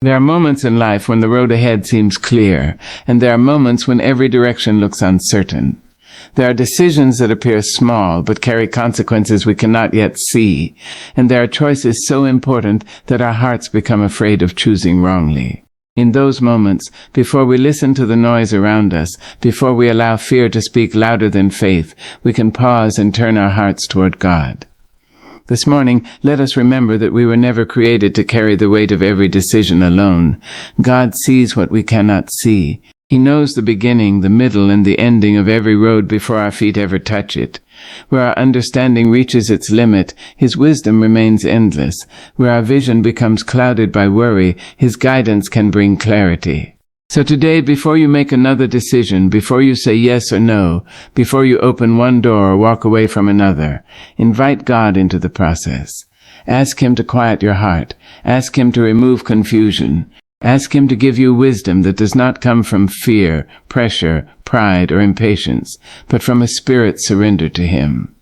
There are moments in life when the road ahead seems clear, and there are moments when every direction looks uncertain. There are decisions that appear small but carry consequences we cannot yet see, and there are choices so important that our hearts become afraid of choosing wrongly. In those moments, before we listen to the noise around us, before we allow fear to speak louder than faith, we can pause and turn our hearts toward God. This morning, let us remember that we were never created to carry the weight of every decision alone. God sees what we cannot see. He knows the beginning, the middle, and the ending of every road before our feet ever touch it. Where our understanding reaches its limit, His wisdom remains endless. Where our vision becomes clouded by worry, His guidance can bring clarity. So today, before you make another decision, before you say yes or no, before you open one door or walk away from another, invite God into the process. Ask Him to quiet your heart. Ask Him to remove confusion. Ask Him to give you wisdom that does not come from fear, pressure, pride, or impatience, but from a spirit surrendered to Him.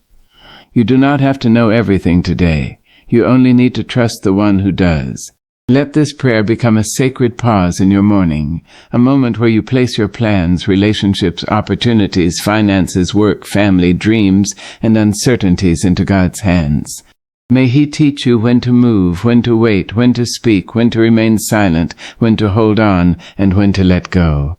You do not have to know everything today. You only need to trust the one who does. Let this prayer become a sacred pause in your morning, a moment where you place your plans, relationships, opportunities, finances, work, family, dreams, and uncertainties into God's hands. May He teach you when to move, when to wait, when to speak, when to remain silent, when to hold on, and when to let go.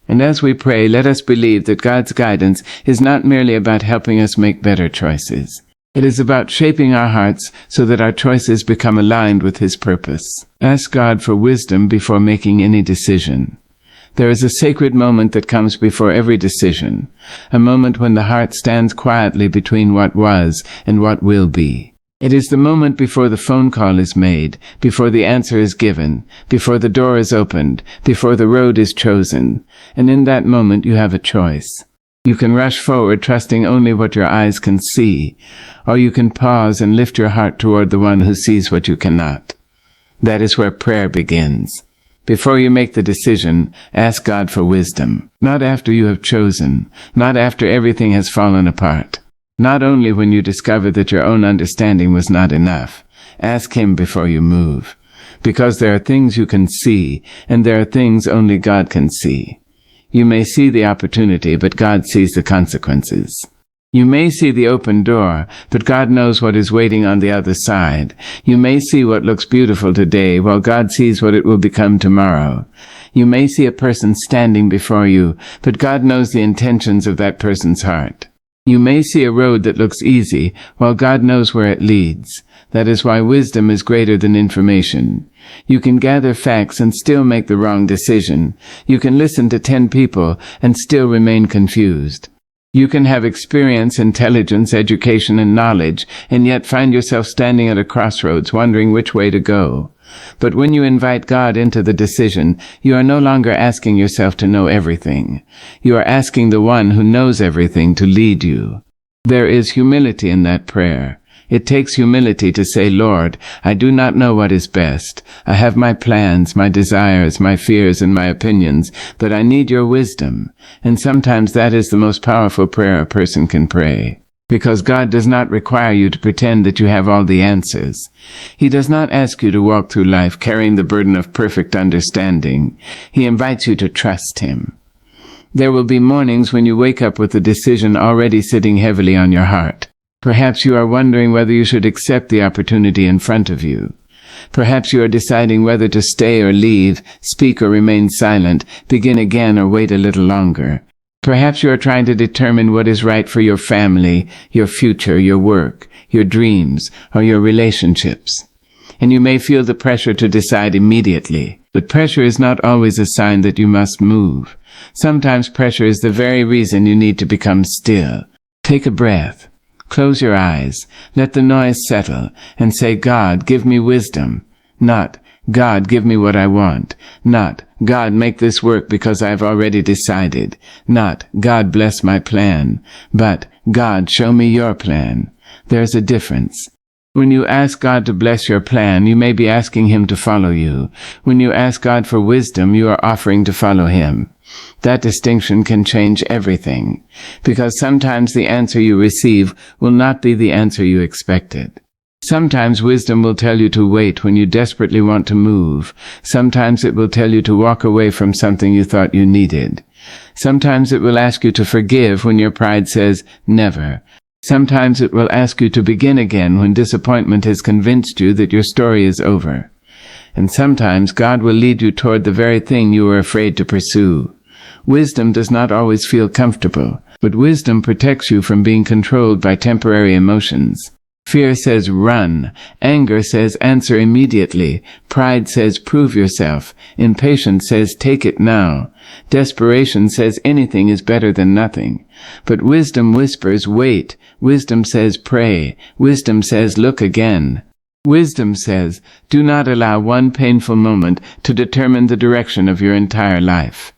And as we pray, let us believe that God's guidance is not merely about helping us make better choices. It is about shaping our hearts so that our choices become aligned with His purpose. Ask God for wisdom before making any decision. There is a sacred moment that comes before every decision, a moment when the heart stands quietly between what was and what will be. It is the moment before the phone call is made, before the answer is given, before the door is opened, before the road is chosen, and in that moment you have a choice. You can rush forward trusting only what your eyes can see, or you can pause and lift your heart toward the one who sees what you cannot. That is where prayer begins. Before you make the decision, ask God for wisdom, not after you have chosen, not after everything has fallen apart. Not only when you discover that your own understanding was not enough. Ask Him before you move, because there are things you can see, and there are things only God can see. You may see the opportunity, but God sees the consequences. You may see the open door, but God knows what is waiting on the other side. You may see what looks beautiful today, while God sees what it will become tomorrow. You may see a person standing before you, but God knows the intentions of that person's heart. You may see a road that looks easy, while God knows where it leads. That is why wisdom is greater than information. You can gather facts and still make the wrong decision. You can listen to 10 people and still remain confused. You can have experience, intelligence, education, and knowledge, and yet find yourself standing at a crossroads wondering which way to go. But when you invite God into the decision, you are no longer asking yourself to know everything. You are asking the one who knows everything to lead you. There is humility in that prayer. It takes humility to say, Lord, I do not know what is best. I have my plans, my desires, my fears, and my opinions, but I need your wisdom. And sometimes that is the most powerful prayer a person can pray. Because God does not require you to pretend that you have all the answers. He does not ask you to walk through life carrying the burden of perfect understanding. He invites you to trust Him. There will be mornings when you wake up with a decision already sitting heavily on your heart. Perhaps you are wondering whether you should accept the opportunity in front of you. Perhaps you are deciding whether to stay or leave, speak or remain silent, begin again or wait a little longer. Perhaps you are trying to determine what is right for your family, your future, your work, your dreams, or your relationships. And you may feel the pressure to decide immediately. But pressure is not always a sign that you must move. Sometimes pressure is the very reason you need to become still. Take a breath. Close your eyes, let the noise settle, and say, God, give me wisdom. Not, God, give me what I want. Not, God, make this work because I have already decided. Not, God, bless my plan. But, God, show me your plan. There's a difference. When you ask God to bless your plan, you may be asking Him to follow you. When you ask God for wisdom, you are offering to follow Him. That distinction can change everything, because sometimes the answer you receive will not be the answer you expected. Sometimes wisdom will tell you to wait when you desperately want to move. Sometimes it will tell you to walk away from something you thought you needed. Sometimes it will ask you to forgive when your pride says never. Sometimes it will ask you to begin again when disappointment has convinced you that your story is over. And sometimes God will lead you toward the very thing you were afraid to pursue. Wisdom does not always feel comfortable, but wisdom protects you from being controlled by temporary emotions. Fear says run. Anger says answer immediately. Pride says prove yourself. Impatience says take it now. Desperation says anything is better than nothing. But wisdom whispers wait. Wisdom says pray. Wisdom says look again. Wisdom says do not allow one painful moment to determine the direction of your entire life.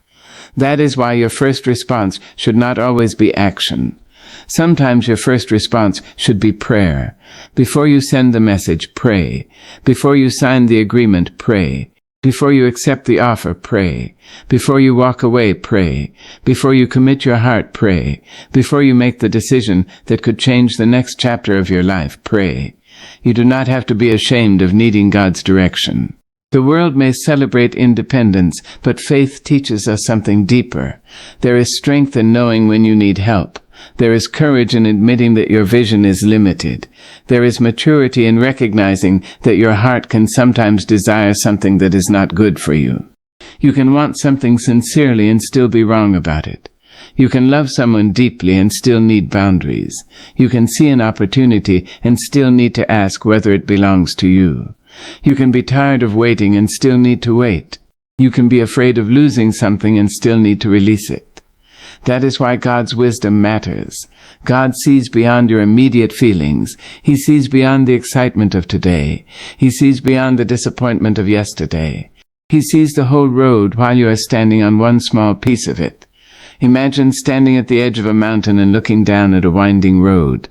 That is why your first response should not always be action. Sometimes your first response should be prayer. Before you send the message, pray. Before you sign the agreement, pray. Before you accept the offer, pray. Before you walk away, pray. Before you commit your heart, pray. Before you make the decision that could change the next chapter of your life, pray. You do not have to be ashamed of needing God's direction. The world may celebrate independence, but faith teaches us something deeper. There is strength in knowing when you need help. There is courage in admitting that your vision is limited. There is maturity in recognizing that your heart can sometimes desire something that is not good for you. You can want something sincerely and still be wrong about it. You can love someone deeply and still need boundaries. You can see an opportunity and still need to ask whether it belongs to you. You can be tired of waiting and still need to wait. You can be afraid of losing something and still need to release it. That is why God's wisdom matters. God sees beyond your immediate feelings. He sees beyond the excitement of today. He sees beyond the disappointment of yesterday. He sees the whole road while you are standing on one small piece of it. Imagine standing at the edge of a mountain and looking down at a winding road.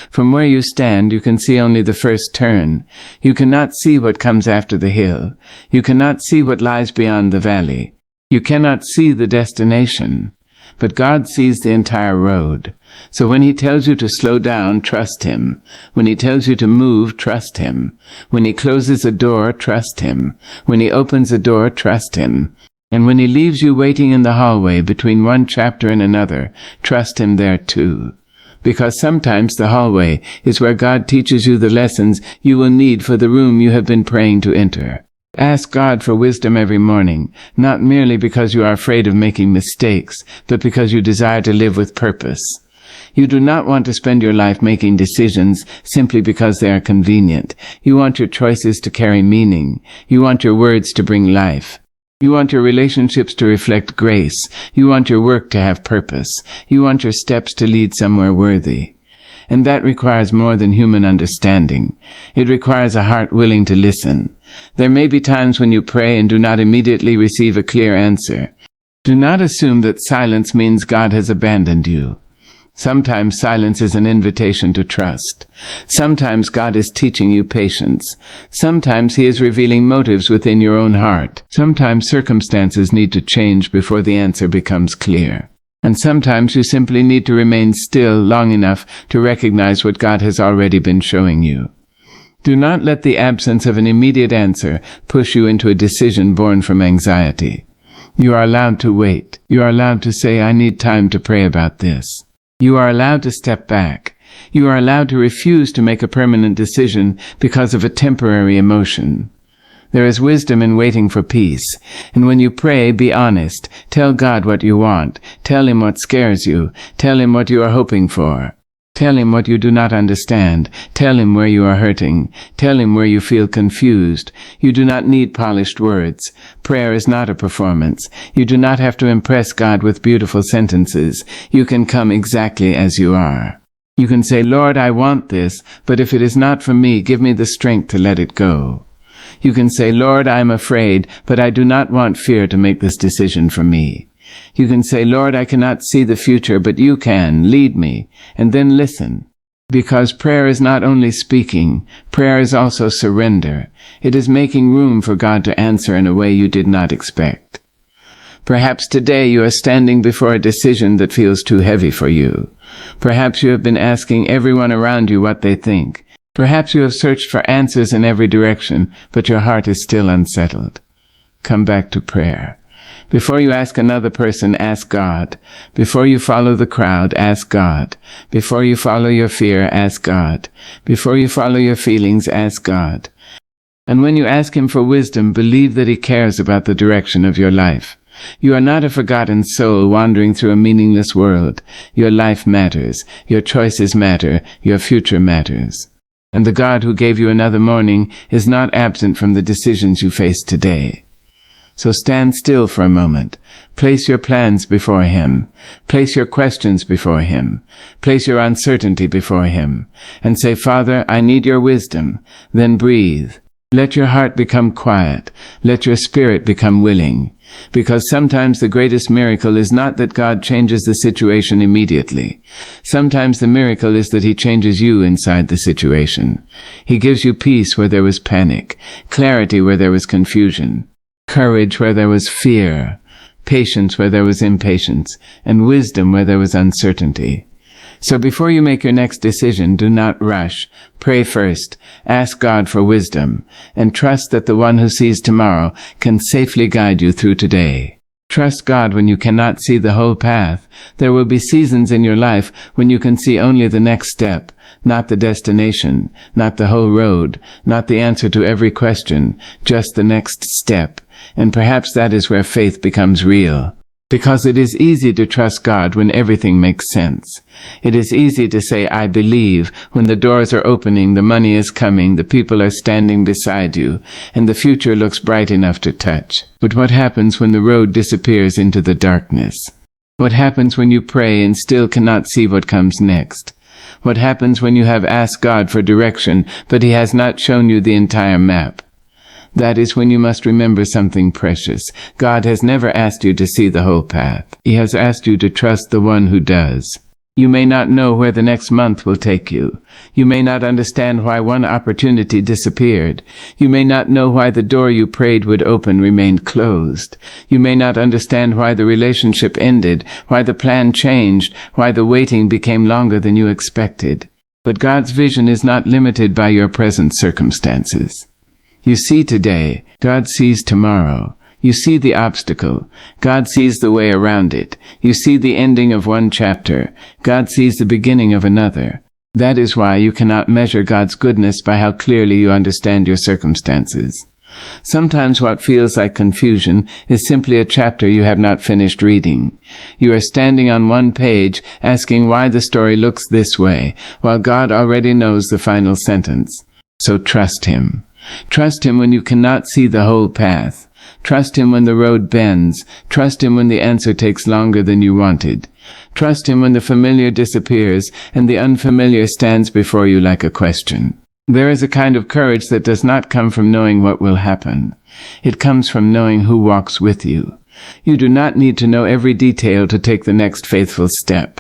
From where you stand, you can see only the first turn. You cannot see what comes after the hill. You cannot see what lies beyond the valley. You cannot see the destination. But God sees the entire road. So when He tells you to slow down, trust Him. When He tells you to move, trust Him. When He closes a door, trust Him. When He opens a door, trust Him. And when He leaves you waiting in the hallway between one chapter and another, trust Him there too. Because sometimes the hallway is where God teaches you the lessons you will need for the room you have been praying to enter. Ask God for wisdom every morning, not merely because you are afraid of making mistakes, but because you desire to live with purpose. You do not want to spend your life making decisions simply because they are convenient. You want your choices to carry meaning. You want your words to bring life. You want your relationships to reflect grace. You want your work to have purpose. You want your steps to lead somewhere worthy. And that requires more than human understanding. It requires a heart willing to listen. There may be times when you pray and do not immediately receive a clear answer. Do not assume that silence means God has abandoned you. Sometimes silence is an invitation to trust. Sometimes God is teaching you patience. Sometimes He is revealing motives within your own heart. Sometimes circumstances need to change before the answer becomes clear. And sometimes you simply need to remain still long enough to recognize what God has already been showing you. Do not let the absence of an immediate answer push you into a decision born from anxiety. You are allowed to wait. You are allowed to say, I need time to pray about this. You are allowed to step back. You are allowed to refuse to make a permanent decision because of a temporary emotion. There is wisdom in waiting for peace. And when you pray, be honest. Tell God what you want. Tell Him what scares you. Tell Him what you are hoping for. Tell Him what you do not understand. Tell Him where you are hurting. Tell Him where you feel confused. You do not need polished words. Prayer is not a performance. You do not have to impress God with beautiful sentences. You can come exactly as you are. You can say, Lord, I want this, but if it is not for me, give me the strength to let it go. You can say, Lord, I am afraid, but I do not want fear to make this decision for me. You can say, Lord, I cannot see the future, but you can. Lead me. And then listen. Because prayer is not only speaking, prayer is also surrender. It is making room for God to answer in a way you did not expect. Perhaps today you are standing before a decision that feels too heavy for you. Perhaps you have been asking everyone around you what they think. Perhaps you have searched for answers in every direction, but your heart is still unsettled. Come back to prayer. Before you ask another person, ask God. Before you follow the crowd, ask God. Before you follow your fear, ask God. Before you follow your feelings, ask God. And when you ask Him for wisdom, believe that He cares about the direction of your life. You are not a forgotten soul wandering through a meaningless world. Your life matters. Your choices matter. Your future matters. And the God who gave you another morning is not absent from the decisions you face today. So stand still for a moment. Place your plans before Him. Place your questions before Him. Place your uncertainty before Him. And say, Father, I need your wisdom. Then breathe. Let your heart become quiet. Let your spirit become willing. Because sometimes the greatest miracle is not that God changes the situation immediately. Sometimes the miracle is that He changes you inside the situation. He gives you peace where there was panic, clarity where there was confusion, courage where there was fear, patience where there was impatience, and wisdom where there was uncertainty. So before you make your next decision, do not rush. Pray first. Ask God for wisdom, and trust that the one who sees tomorrow can safely guide you through today. Trust God when you cannot see the whole path. There will be seasons in your life when you can see only the next step, not the destination, not the whole road, not the answer to every question, just the next step. And perhaps that is where faith becomes real. Because it is easy to trust God when everything makes sense. It is easy to say, I believe, when the doors are opening, the money is coming, the people are standing beside you, and the future looks bright enough to touch. But what happens when the road disappears into the darkness? What happens when you pray and still cannot see what comes next? What happens when you have asked God for direction, but He has not shown you the entire map? That is when you must remember something precious. God has never asked you to see the whole path. He has asked you to trust the one who does. You may not know where the next month will take you. You may not understand why one opportunity disappeared. You may not know why the door you prayed would open remained closed. You may not understand why the relationship ended, why the plan changed, why the waiting became longer than you expected. But God's vision is not limited by your present circumstances. You see today, God sees tomorrow. You see the obstacle. God sees the way around it. You see the ending of one chapter. God sees the beginning of another. That is why you cannot measure God's goodness by how clearly you understand your circumstances. Sometimes what feels like confusion is simply a chapter you have not finished reading. You are standing on one page asking why the story looks this way, while God already knows the final sentence. So trust Him. Trust Him when you cannot see the whole path. Trust Him when the road bends. Trust Him when the answer takes longer than you wanted. Trust Him when the familiar disappears and the unfamiliar stands before you like a question. There is a kind of courage that does not come from knowing what will happen. It comes from knowing who walks with you. You do not need to know every detail to take the next faithful step.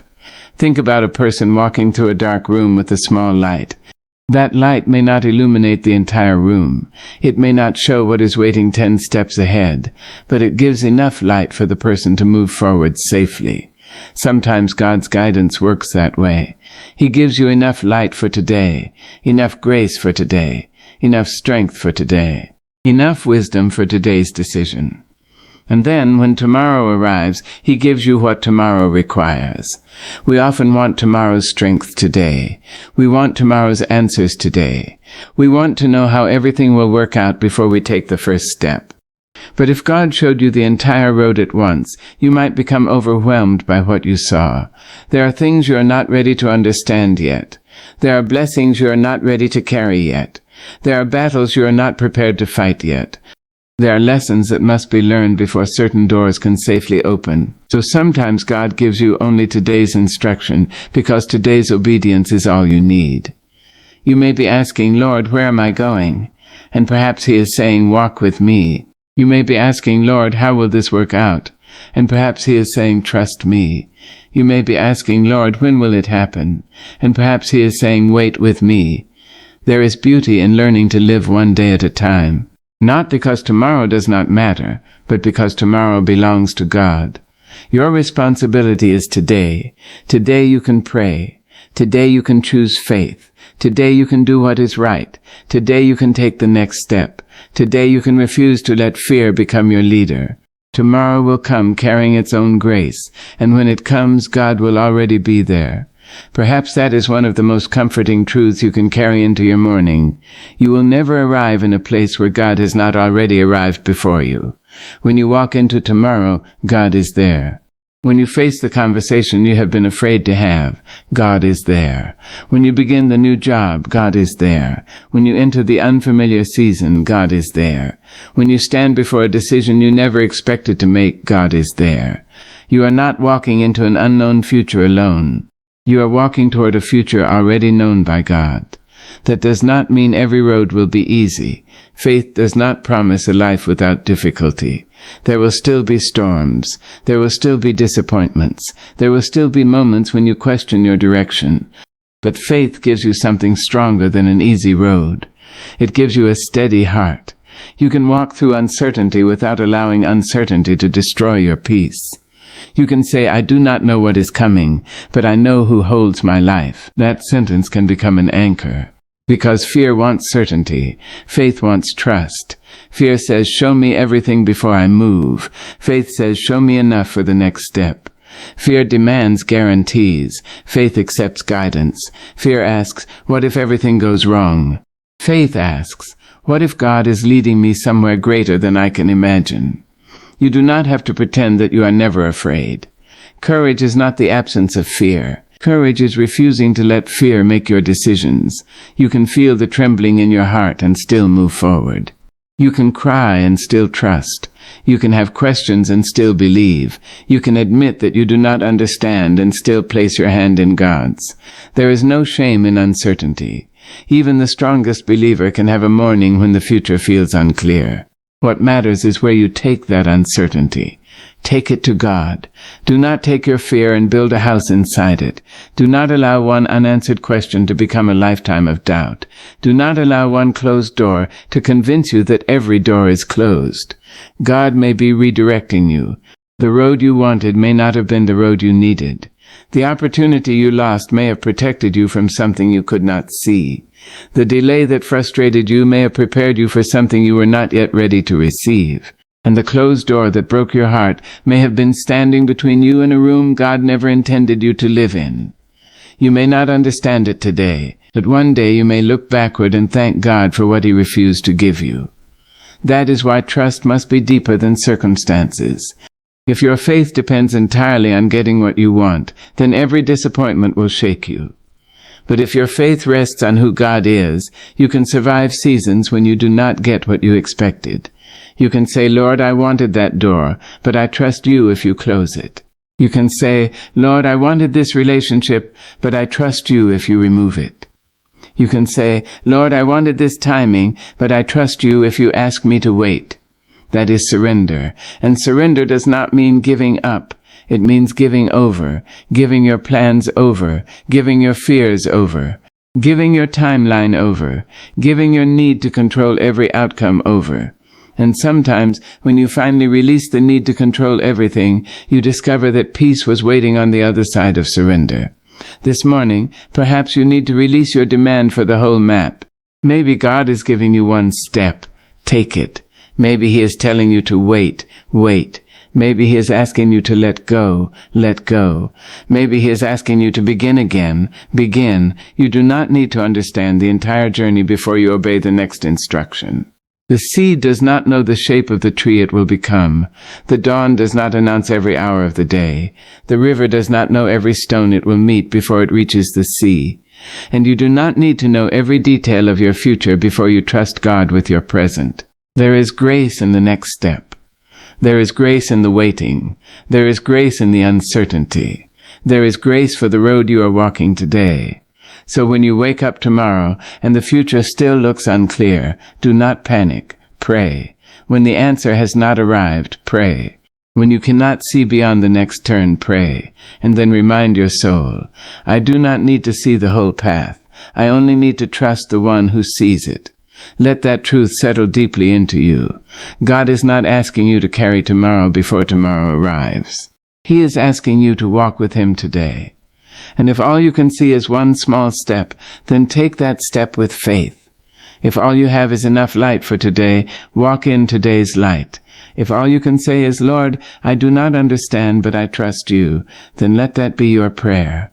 Think about a person walking through a dark room with a small light. That light may not illuminate the entire room. It may not show what is waiting 10 steps ahead, but it gives enough light for the person to move forward safely. Sometimes God's guidance works that way. He gives you enough light for today, enough grace for today, enough strength for today, enough wisdom for today's decision. And then, when tomorrow arrives, He gives you what tomorrow requires. We often want tomorrow's strength today. We want tomorrow's answers today. We want to know how everything will work out before we take the first step. But if God showed you the entire road at once, you might become overwhelmed by what you saw. There are things you are not ready to understand yet. There are blessings you are not ready to carry yet. There are battles you are not prepared to fight yet. There are lessons that must be learned before certain doors can safely open. So sometimes God gives you only today's instruction, because today's obedience is all you need. You may be asking, Lord, where am I going? And perhaps He is saying, walk with me. You may be asking, Lord, how will this work out? And perhaps He is saying, trust me. You may be asking, Lord, when will it happen? And perhaps He is saying, wait with me. There is beauty in learning to live one day at a time. Not because tomorrow does not matter, but because tomorrow belongs to God. Your responsibility is today. Today you can pray. Today you can choose faith. Today you can do what is right. Today you can take the next step. Today you can refuse to let fear become your leader. Tomorrow will come carrying its own grace, and when it comes, God will already be there. Perhaps that is one of the most comforting truths you can carry into your morning. You will never arrive in a place where God has not already arrived before you. When you walk into tomorrow, God is there. When you face the conversation you have been afraid to have, God is there. When you begin the new job, God is there. When you enter the unfamiliar season, God is there. When you stand before a decision you never expected to make, God is there. You are not walking into an unknown future alone. You are walking toward a future already known by God. That does not mean every road will be easy. Faith does not promise a life without difficulty. There will still be storms. There will still be disappointments. There will still be moments when you question your direction. But faith gives you something stronger than an easy road. It gives you a steady heart. You can walk through uncertainty without allowing uncertainty to destroy your peace. You can say, I do not know what is coming, but I know who holds my life. That sentence can become an anchor. Because fear wants certainty. Faith wants trust. Fear says, show me everything before I move. Faith says, show me enough for the next step. Fear demands guarantees. Faith accepts guidance. Fear asks, what if everything goes wrong? Faith asks, what if God is leading me somewhere greater than I can imagine? You do not have to pretend that you are never afraid. Courage is not the absence of fear. Courage is refusing to let fear make your decisions. You can feel the trembling in your heart and still move forward. You can cry and still trust. You can have questions and still believe. You can admit that you do not understand and still place your hand in God's. There is no shame in uncertainty. Even the strongest believer can have a morning when the future feels unclear. What matters is where you take that uncertainty. Take it to God. Do not take your fear and build a house inside it. Do not allow one unanswered question to become a lifetime of doubt. Do not allow one closed door to convince you that every door is closed. God may be redirecting you. The road you wanted may not have been the road you needed. The opportunity you lost may have protected you from something you could not see. The delay that frustrated you may have prepared you for something you were not yet ready to receive. And the closed door that broke your heart may have been standing between you and a room God never intended you to live in. You may not understand it today, but one day you may look backward and thank God for what He refused to give you. That is why trust must be deeper than circumstances. If your faith depends entirely on getting what you want, then every disappointment will shake you. But if your faith rests on who God is, you can survive seasons when you do not get what you expected. You can say, Lord, I wanted that door, but I trust you if you close it. You can say, Lord, I wanted this relationship, but I trust you if you remove it. You can say, Lord, I wanted this timing, but I trust you if you ask me to wait. That is surrender. And surrender does not mean giving up. It means giving over, giving your plans over, giving your fears over, giving your timeline over, giving your need to control every outcome over. And sometimes, when you finally release the need to control everything, you discover that peace was waiting on the other side of surrender. This morning, perhaps you need to release your demand for the whole map. Maybe God is giving you one step. Take it. Maybe He is telling you to wait. Maybe He is asking you to let go. Maybe He is asking you to begin again. Begin. You do not need to understand the entire journey before you obey the next instruction. The seed does not know the shape of the tree it will become. The dawn does not announce every hour of the day. The river does not know every stone it will meet before it reaches the sea. And you do not need to know every detail of your future before you trust God with your present. There is grace in the next step. There is grace in the waiting. There is grace in the uncertainty. There is grace for the road you are walking today. So when you wake up tomorrow and the future still looks unclear, do not panic. Pray. When the answer has not arrived, pray. When you cannot see beyond the next turn, pray. And then remind your soul, I do not need to see the whole path. I only need to trust the one who sees it. Let that truth settle deeply into you. God is not asking you to carry tomorrow before tomorrow arrives. He is asking you to walk with Him today. And if all you can see is one small step, then take that step with faith. If all you have is enough light for today, walk in today's light. If all you can say is, Lord, I do not understand, but I trust you, then let that be your prayer.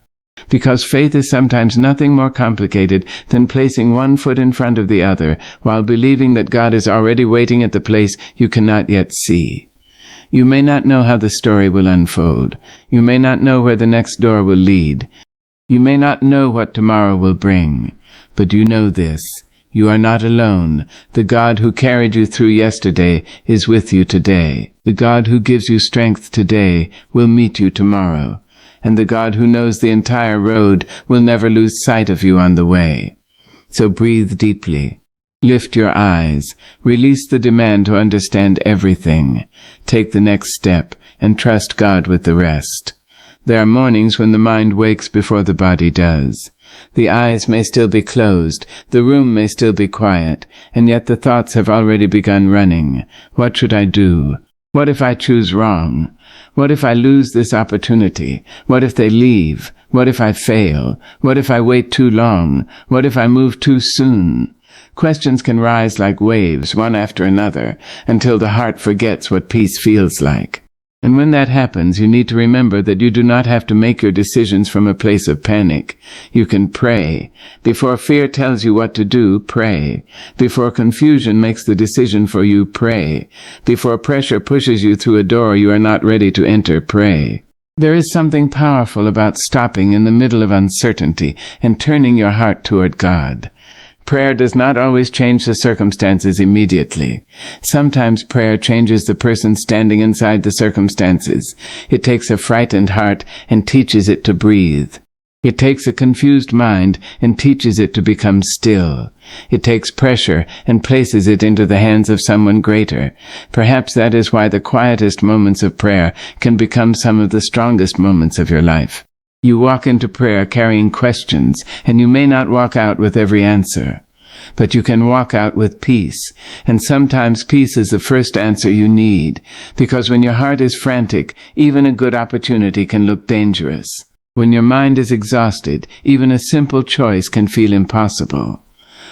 Because faith is sometimes nothing more complicated than placing one foot in front of the other while believing that God is already waiting at the place you cannot yet see. You may not know how the story will unfold. You may not know where the next door will lead. You may not know what tomorrow will bring. But you know this. You are not alone. The God who carried you through yesterday is with you today. The God who gives you strength today will meet you tomorrow. And the God who knows the entire road will never lose sight of you on the way. So breathe deeply. Lift your eyes. Release the demand to understand everything. Take the next step and trust God with the rest. There are mornings when the mind wakes before the body does. The eyes may still be closed, the room may still be quiet, and yet the thoughts have already begun running. What should I do? What if I choose wrong? What if I lose this opportunity? What if they leave? What if I fail? What if I wait too long? What if I move too soon? Questions can rise like waves, one after another, until the heart forgets what peace feels like. And when that happens, you need to remember that you do not have to make your decisions from a place of panic. You can pray. Before fear tells you what to do, pray. Before confusion makes the decision for you, pray. Before pressure pushes you through a door you are not ready to enter, pray. There is something powerful about stopping in the middle of uncertainty and turning your heart toward God. Prayer does not always change the circumstances immediately. Sometimes prayer changes the person standing inside the circumstances. It takes a frightened heart and teaches it to breathe. It takes a confused mind and teaches it to become still. It takes pressure and places it into the hands of someone greater. Perhaps that is why the quietest moments of prayer can become some of the strongest moments of your life. You walk into prayer carrying questions, and you may not walk out with every answer. But you can walk out with peace, and sometimes peace is the first answer you need, because when your heart is frantic, even a good opportunity can look dangerous. When your mind is exhausted, even a simple choice can feel impossible.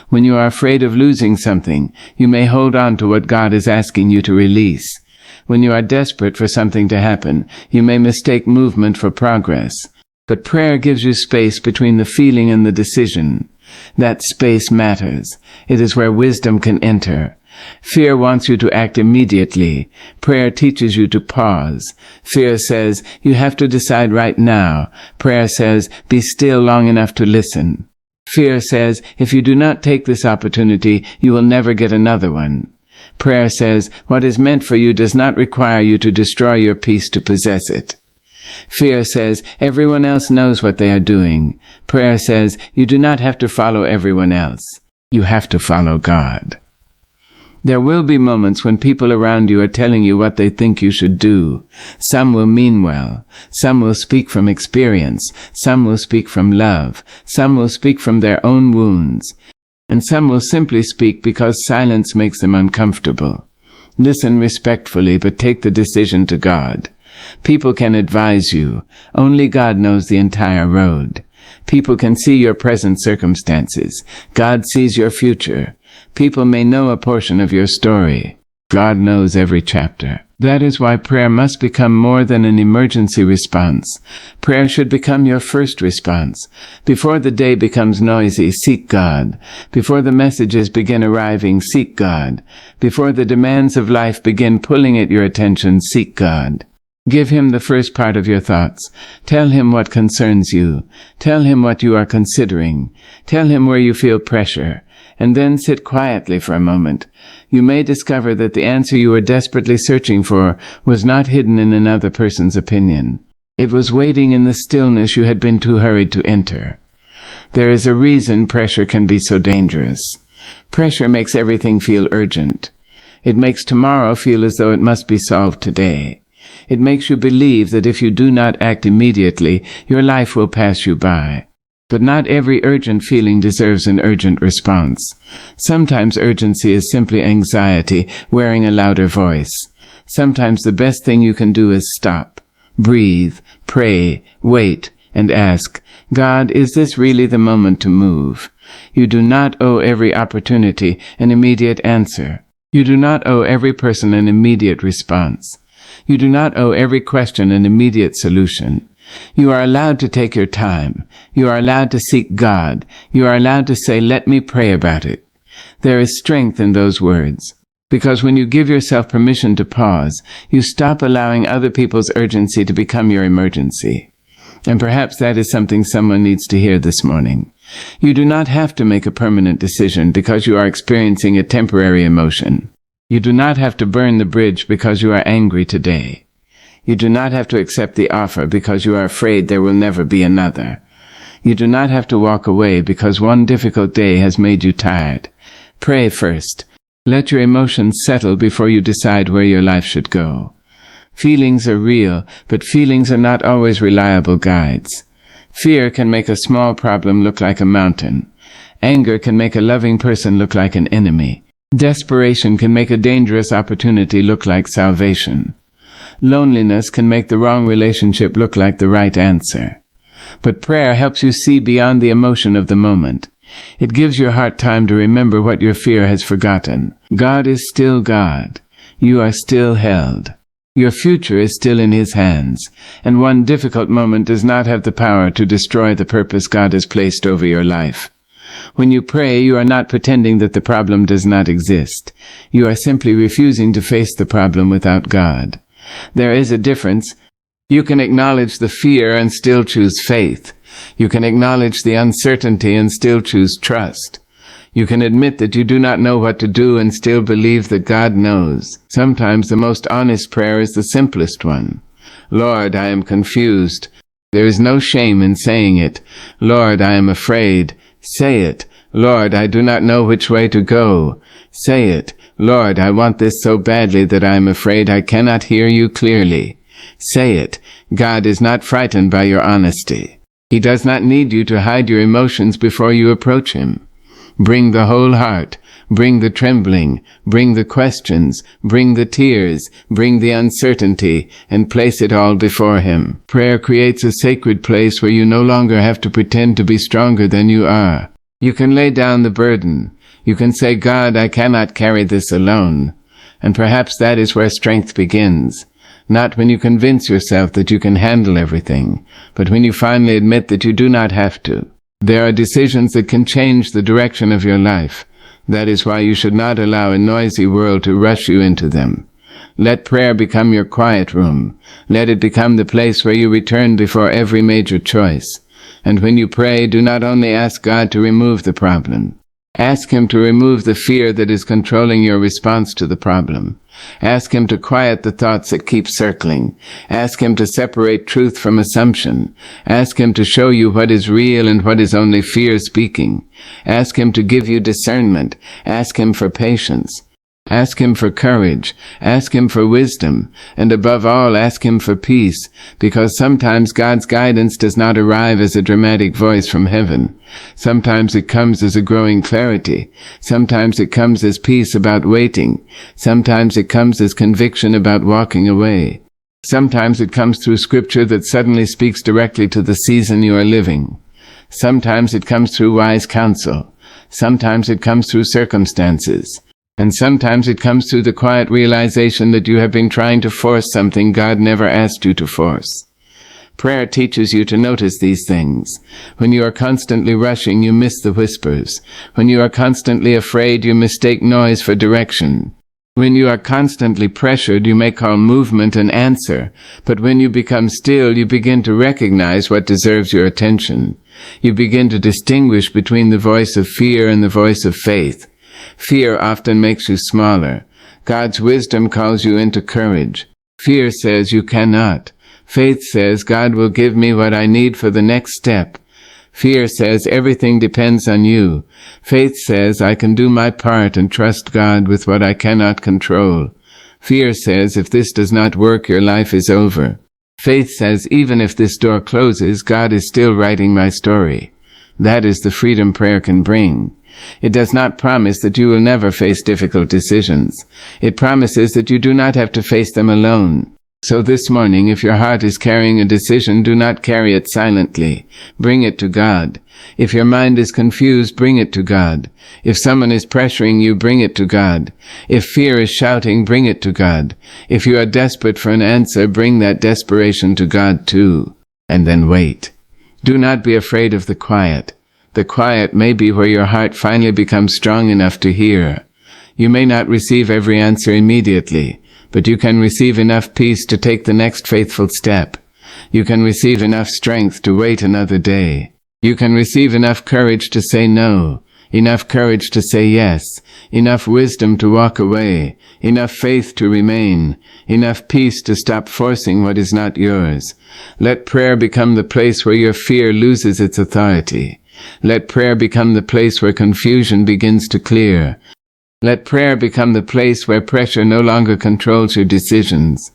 When you are afraid of losing something, you may hold on to what God is asking you to release. When you are desperate for something to happen, you may mistake movement for progress. But prayer gives you space between the feeling and the decision. That space matters. It is where wisdom can enter. Fear wants you to act immediately. Prayer teaches you to pause. Fear says, you have to decide right now. Prayer says, be still long enough to listen. Fear says, if you do not take this opportunity, you will never get another one. Prayer says, what is meant for you does not require you to destroy your peace to possess it. Fear says, everyone else knows what they are doing. Prayer says, you do not have to follow everyone else. You have to follow God. There will be moments when people around you are telling you what they think you should do. Some will mean well. Some will speak from experience. Some will speak from love. Some will speak from their own wounds. And some will simply speak because silence makes them uncomfortable. Listen respectfully, but take the decision to God. People can advise you. Only God knows the entire road. People can see your present circumstances. God sees your future. People may know a portion of your story. God knows every chapter. That is why prayer must become more than an emergency response. Prayer should become your first response. Before the day becomes noisy, seek God. Before the messages begin arriving, seek God. Before the demands of life begin pulling at your attention, seek God. Give him the first part of your thoughts. Tell him what concerns you. Tell him what you are considering. Tell him where you feel pressure. And then sit quietly for a moment. You may discover that the answer you were desperately searching for was not hidden in another person's opinion. It was waiting in the stillness you had been too hurried to enter. There is a reason pressure can be so dangerous. Pressure makes everything feel urgent. It makes tomorrow feel as though it must be solved today. It makes you believe that if you do not act immediately, your life will pass you by. But not every urgent feeling deserves an urgent response. Sometimes urgency is simply anxiety wearing a louder voice. Sometimes the best thing you can do is stop, breathe, pray, wait, and ask, God, is this really the moment to move? You do not owe every opportunity an immediate answer. You do not owe every person an immediate response. You do not owe every question an immediate solution. You are allowed to take your time. You are allowed to seek God. You are allowed to say, let me pray about it. There is strength in those words, because when you give yourself permission to pause, you stop allowing other people's urgency to become your emergency. And perhaps that is something someone needs to hear this morning. You do not have to make a permanent decision because you are experiencing a temporary emotion. You do not have to burn the bridge because you are angry today. You do not have to accept the offer because you are afraid there will never be another. You do not have to walk away because one difficult day has made you tired. Pray first. Let your emotions settle before you decide where your life should go. Feelings are real, but feelings are not always reliable guides. Fear can make a small problem look like a mountain. Anger can make a loving person look like an enemy. Desperation can make a dangerous opportunity look like salvation. Loneliness can make the wrong relationship look like the right answer. But prayer helps you see beyond the emotion of the moment. It gives your heart time to remember what your fear has forgotten. God is still God. You are still held. Your future is still in His hands, and one difficult moment does not have the power to destroy the purpose God has placed over your life. When you pray, you are not pretending that the problem does not exist. You are simply refusing to face the problem without God. There is a difference. You can acknowledge the fear and still choose faith. You can acknowledge the uncertainty and still choose trust. You can admit that you do not know what to do and still believe that God knows. Sometimes the most honest prayer is the simplest one. Lord, I am confused. There is no shame in saying it. Lord, I am afraid. Say it. Lord, I do not know which way to go. Say it. Lord, I want this so badly that I am afraid I cannot hear you clearly. Say it. God is not frightened by your honesty. He does not need you to hide your emotions before you approach Him. Bring the whole heart. Bring the trembling. Bring the questions. Bring the tears. Bring the uncertainty, and place it all before Him. Prayer creates a sacred place where you no longer have to pretend to be stronger than you are. You can lay down the burden. You can say, God, I cannot carry this alone. And perhaps that is where strength begins. Not when you convince yourself that you can handle everything, but when you finally admit that you do not have to. There are decisions that can change the direction of your life. That is why you should not allow a noisy world to rush you into them. Let prayer become your quiet room. Let it become the place where you return before every major choice. And when you pray, do not only ask God to remove the problem. Ask Him to remove the fear that is controlling your response to the problem. Ask Him to quiet the thoughts that keep circling. Ask Him to separate truth from assumption. Ask Him to show you what is real and what is only fear speaking. Ask Him to give you discernment. Ask Him for patience. Ask Him for courage. Ask Him for wisdom. And above all, ask Him for peace, because sometimes God's guidance does not arrive as a dramatic voice from heaven. Sometimes it comes as a growing clarity. Sometimes it comes as peace about waiting. Sometimes it comes as conviction about walking away. Sometimes it comes through scripture that suddenly speaks directly to the season you are living. Sometimes it comes through wise counsel. Sometimes it comes through circumstances. And sometimes it comes through the quiet realization that you have been trying to force something God never asked you to force. Prayer teaches you to notice these things. When you are constantly rushing, you miss the whispers. When you are constantly afraid, you mistake noise for direction. When you are constantly pressured, you may call movement an answer. But when you become still, you begin to recognize what deserves your attention. You begin to distinguish between the voice of fear and the voice of faith. Fear often makes you smaller. God's wisdom calls you into courage. Fear says you cannot. Faith says God will give me what I need for the next step. Fear says everything depends on you. Faith says I can do my part and trust God with what I cannot control. Fear says if this does not work, your life is over. Faith says even if this door closes, God is still writing my story. That is the freedom prayer can bring. It does not promise that you will never face difficult decisions. It promises that you do not have to face them alone. So this morning, if your heart is carrying a decision, do not carry it silently. Bring it to God. If your mind is confused, bring it to God. If someone is pressuring you, bring it to God. If fear is shouting, bring it to God. If you are desperate for an answer, bring that desperation to God too. And then wait. Do not be afraid of the quiet. The quiet may be where your heart finally becomes strong enough to hear. You may not receive every answer immediately, but you can receive enough peace to take the next faithful step. You can receive enough strength to wait another day. You can receive enough courage to say no, enough courage to say yes, enough wisdom to walk away, enough faith to remain, enough peace to stop forcing what is not yours. Let prayer become the place where your fear loses its authority. Let prayer become the place where confusion begins to clear. Let prayer become the place where pressure no longer controls your decisions.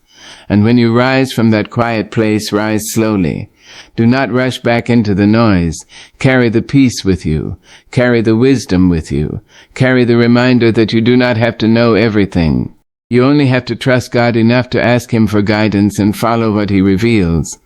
And when you rise from that quiet place, rise slowly. Do not rush back into the noise. Carry the peace with you. Carry the wisdom with you. Carry the reminder that you do not have to know everything. You only have to trust God enough to ask Him for guidance and follow what He reveals.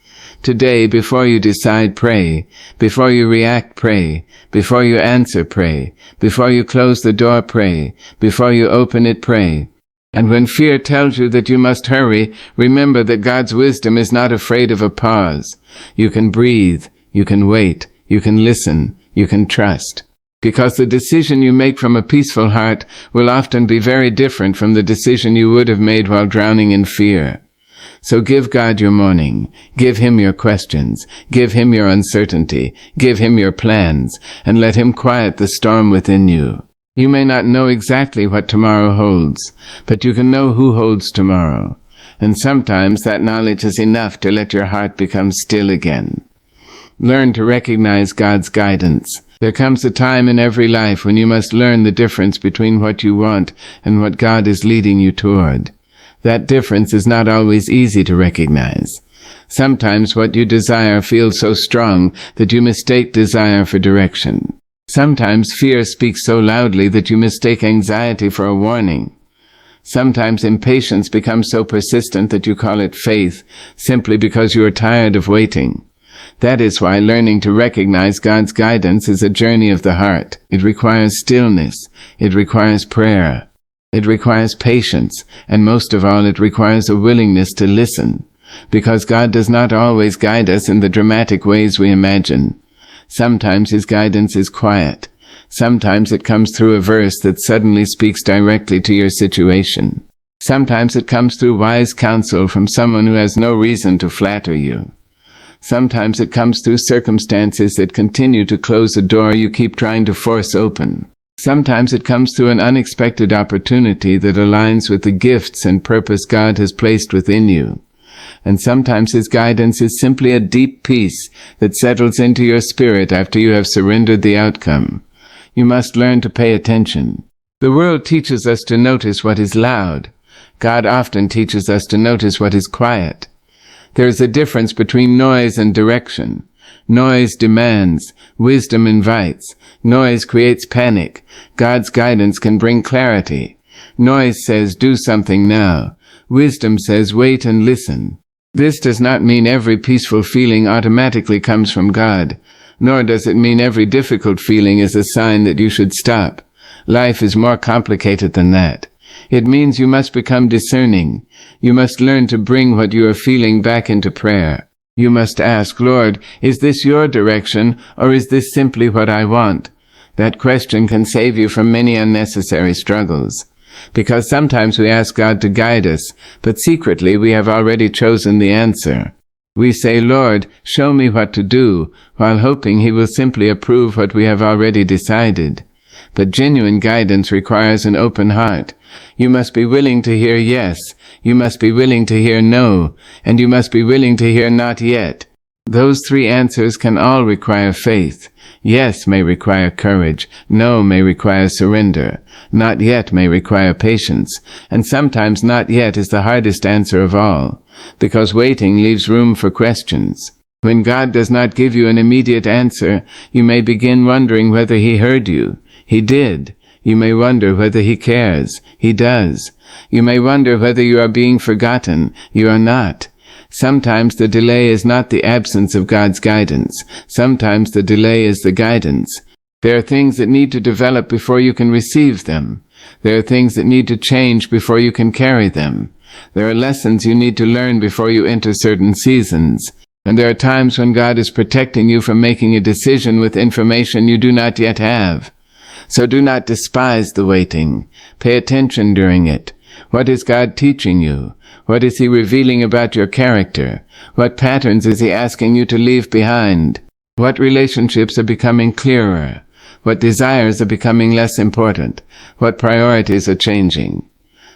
Today, before you decide, pray. Before you react, pray. Before you answer, pray. Before you close the door, pray. Before you open it, pray. And when fear tells you that you must hurry, remember that God's wisdom is not afraid of a pause. You can breathe. You can wait. You can listen. You can trust. Because the decision you make from a peaceful heart will often be very different from the decision you would have made while drowning in fear. So give God your morning. Give Him your questions. Give Him your uncertainty. Give Him your plans, and let Him quiet the storm within you. You may not know exactly what tomorrow holds, but you can know who holds tomorrow. And sometimes that knowledge is enough to let your heart become still again. Learn to recognize God's guidance. There comes a time in every life when you must learn the difference between what you want and what God is leading you toward. That difference is not always easy to recognize. Sometimes what you desire feels so strong that you mistake desire for direction. Sometimes fear speaks so loudly that you mistake anxiety for a warning. Sometimes impatience becomes so persistent that you call it faith, simply because you are tired of waiting. That is why learning to recognize God's guidance is a journey of the heart. It requires stillness. It requires prayer. It requires patience, and most of all, it requires a willingness to listen, because God does not always guide us in the dramatic ways we imagine. Sometimes His guidance is quiet. Sometimes it comes through a verse that suddenly speaks directly to your situation. Sometimes it comes through wise counsel from someone who has no reason to flatter you. Sometimes it comes through circumstances that continue to close a door you keep trying to force open. Sometimes it comes through an unexpected opportunity that aligns with the gifts and purpose God has placed within you. And sometimes His guidance is simply a deep peace that settles into your spirit after you have surrendered the outcome. You must learn to pay attention. The world teaches us to notice what is loud. God often teaches us to notice what is quiet. There is a difference between noise and direction. Noise demands. Wisdom invites. Noise creates panic. God's guidance can bring clarity. Noise says, do something now. Wisdom says, wait and listen. This does not mean every peaceful feeling automatically comes from God, nor does it mean every difficult feeling is a sign that you should stop. Life is more complicated than that. It means you must become discerning. You must learn to bring what you are feeling back into prayer. You must ask, Lord, is this your direction, or is this simply what I want? That question can save you from many unnecessary struggles. Because sometimes we ask God to guide us, but secretly we have already chosen the answer. We say, Lord, show me what to do, while hoping He will simply approve what we have already decided. But genuine guidance requires an open heart. You must be willing to hear yes, you must be willing to hear no, and you must be willing to hear not yet. Those three answers can all require faith. Yes may require courage, no may require surrender, not yet may require patience, and sometimes not yet is the hardest answer of all, because waiting leaves room for questions. When God does not give you an immediate answer, you may begin wondering whether He heard you. He did. You may wonder whether He cares. He does. You may wonder whether you are being forgotten. You are not. Sometimes the delay is not the absence of God's guidance. Sometimes the delay is the guidance. There are things that need to develop before you can receive them. There are things that need to change before you can carry them. There are lessons you need to learn before you enter certain seasons. And there are times when God is protecting you from making a decision with information you do not yet have. So do not despise the waiting. Pay attention during it. What is God teaching you? What is He revealing about your character? What patterns is He asking you to leave behind? What relationships are becoming clearer? What desires are becoming less important? What priorities are changing?